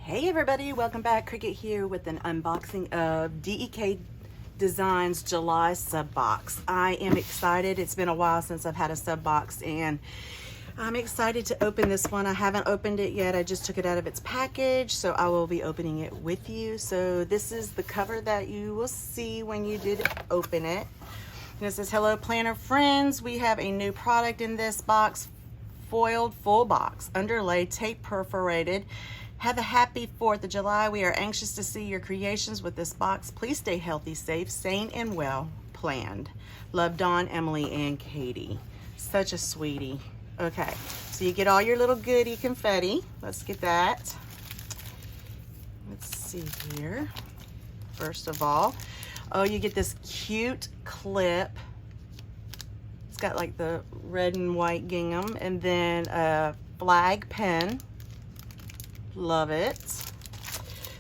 Hey everybody, welcome back. Cricket here with an unboxing of Dek Designs July sub box. I am excited. It's been a while since I've had a sub box and I'm excited to open this one. I haven't opened it yet. I just took it out of its package, so I will be opening it with you. So this is the cover that you will see when you did open it. And it says, hello planner friends. We have a new product in this box, foiled full box, underlay, tape perforated. Have a happy 4th of July. We are anxious to see your creations with this box. Please stay healthy, safe, sane, and well planned. Love, Dawn, Emily, and Katie. Such a sweetie. Okay, so you get all your little goodie confetti. Let's get that. Let's see here. First of all, oh, you get this cute clip. It's got like the red and white gingham, and then a flag pen. Love it.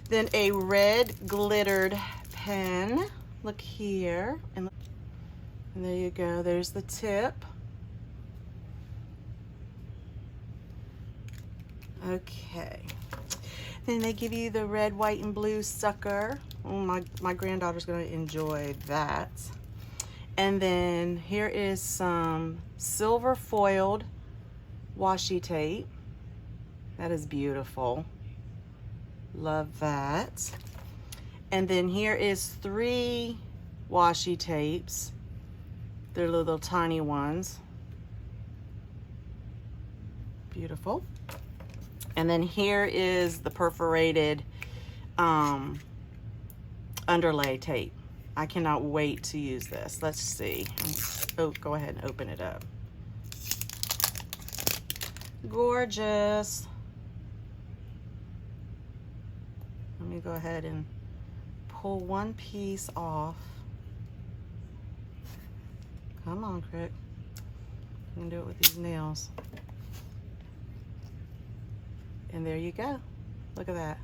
Then a red glittered pen. Look here. And there you go. There's the tip. Okay. Then they give you the red, white, and blue sucker. Oh, my granddaughter's going to enjoy that. And then here is some silver foiled washi tape. That is beautiful. Love that. And then here is 3 washi tapes. They're little tiny ones. Beautiful. And then here is the perforated underlay tape. I cannot wait to use this. Let's see. Oh, go ahead and open it up. Gorgeous. Let me go ahead and pull one piece off. Come on, Crick. You can do it with these nails. And there you go. Look at that.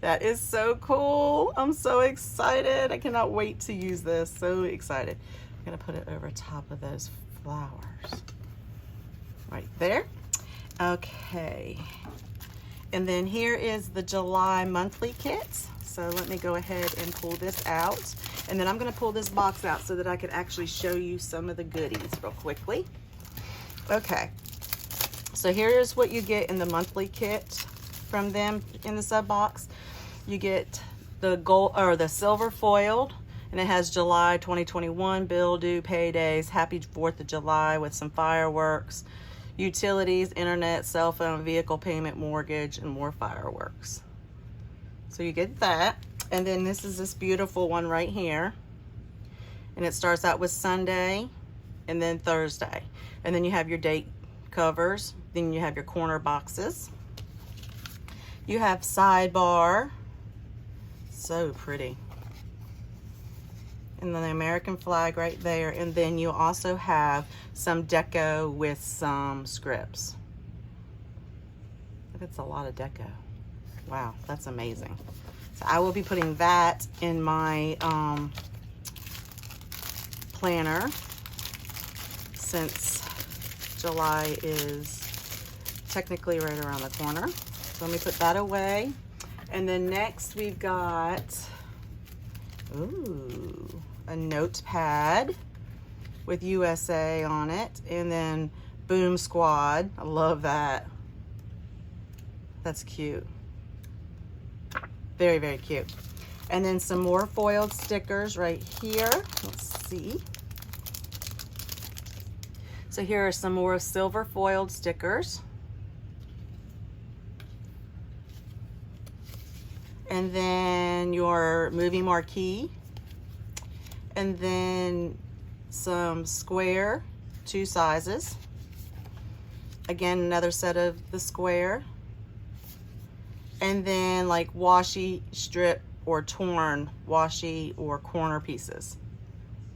That is so cool. I'm so excited. I cannot wait to use this. So excited. I'm gonna put it over top of those flowers. Right there. Okay. And then here is the July monthly kits. So let me go ahead and pull this out. And then I'm gonna pull this box out so that I could actually show you some of the goodies real quickly. Okay. So here's what you get in the monthly kit from them in the sub box. You get the gold or the silver foiled, and it has July 2021 bill due, paydays, happy 4th of July with some fireworks, utilities, internet, cell phone, vehicle payment, mortgage, and more fireworks. So you get that. And then this is this beautiful one right here. And it starts out with Sunday and then Thursday. And then you have your date covers. Then you have your corner boxes. You have sidebar. So pretty. And then the American flag right there. And then you also have some deco with some scripts. That's a lot of deco. Wow, that's amazing. So I will be putting that in my planner since July is technically right around the corner. So let me put that away. And then next we've got, ooh, a notepad with USA on it. And then Boom Squad. I love that. That's cute. Very, very cute. And then some more foiled stickers right here. Let's see. So here are some more silver foiled stickers. And then your movie marquee. And then some square, 2 sizes. Again, another set of the square. And then like washi strip or torn washi or corner pieces.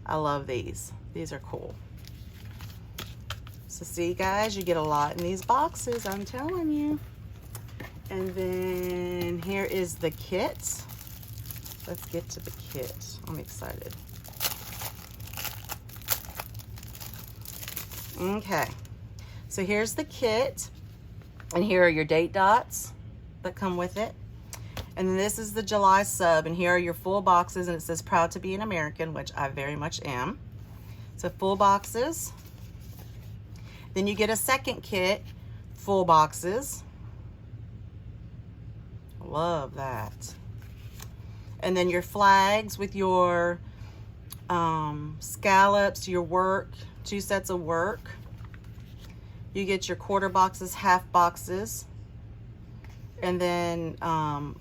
I love these. These are cool. So see guys, you get a lot in these boxes, I'm telling you. And then here is the kit. Let's get to the kit. I'm excited. Okay, so here's the kit. And here are your date dots that come with it. And then this is the July sub, and here are your full boxes, and it says proud to be an American, which I very much am. So full boxes. Then you get a second kit, full boxes. Love that. And then your flags with your scallops, your work, 2 sets of work. You get your quarter boxes, half boxes, and then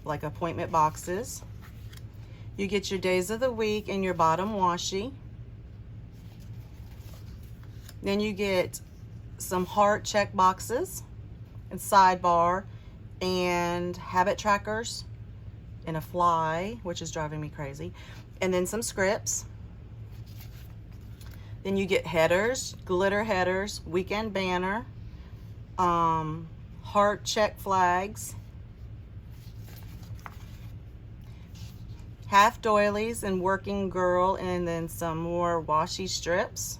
like appointment boxes. You get your days of the week and your bottom washi. Then you get some heart check boxes and sidebar and habit trackers and a fly, which is driving me crazy, and then some scripts. Then you get headers, glitter headers, weekend banner, heart check flags, half doilies and working girl, and then some more washi strips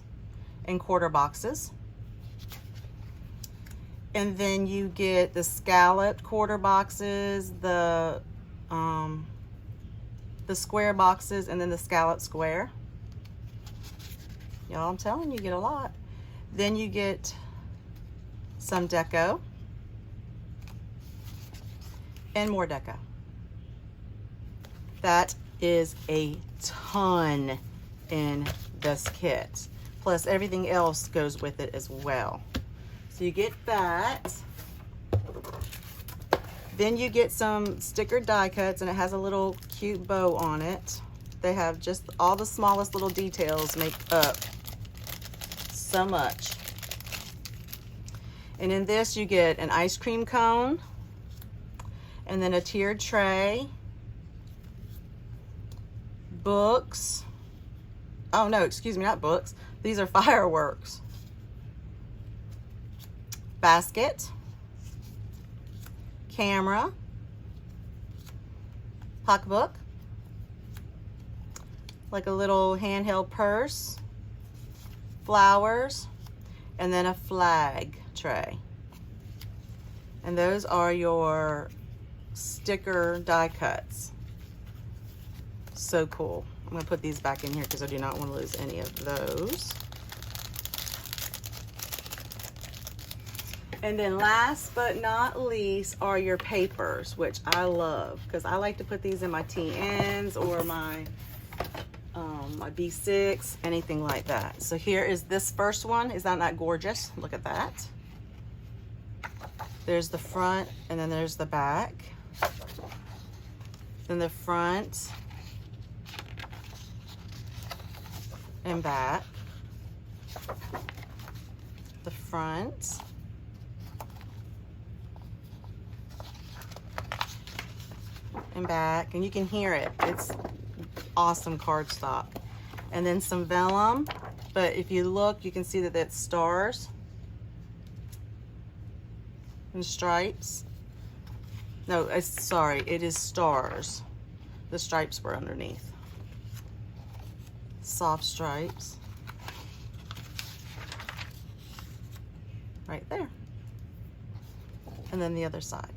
and quarter boxes. And then you get the scalloped quarter boxes, the square boxes, and then the scallop square. Y'all, I'm telling you, get a lot. Then you get some deco and more deco. That is a ton in this kit. Plus everything else goes with it as well. So you get that. Then you get some sticker die cuts, and it has a little cute bow on it. They have just all the smallest little details make up so much. And in this you get an ice cream cone, and then a tiered tray, books. Oh no, excuse me, not books. These are fireworks. Basket, camera, pocketbook, like a little handheld purse, flowers, and then a flag tray. And those are your sticker die cuts. So cool. I'm going to put these back in here because I do not want to lose any of those. And then last but not least are your papers, which I love because I like to put these in my TNs or my B6, anything like that. So here is this first one. Is that not gorgeous? Look at that. There's the front, and then there's the back. Then the front and back. The front. And back, and you can hear it. It's awesome cardstock. And then some vellum, but if you look, you can see that that's stars and stripes. No, sorry, it is stars. The stripes were underneath. Soft stripes. Right there. And then the other side.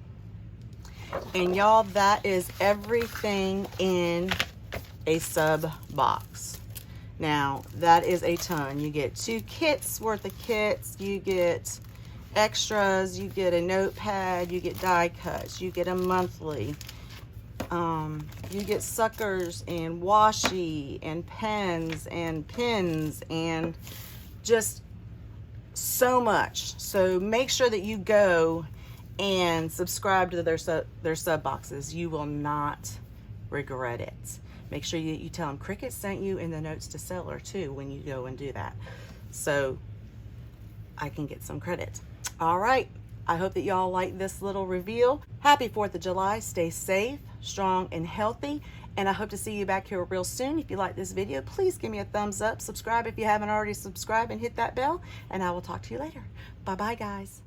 And y'all, that is everything in a sub box. Now, that is a ton. You get 2 kits worth of kits. You get extras. You get a notepad. You get die cuts. You get a monthly. You get suckers and washi and pens and pins and just so much. So make sure that you go and subscribe to their sub boxes. You will not regret it. Make sure you tell them Cricut sent you in the notes to seller too when you go and do that, so I can get some credit. All right, I hope that y'all like this little reveal. Happy 4th of July. Stay safe, strong, and healthy, and I hope to see you back here real soon. If you like this video, please give me a thumbs up. Subscribe if you haven't already subscribed, and hit that bell, and I will talk to you later. Bye bye, guys.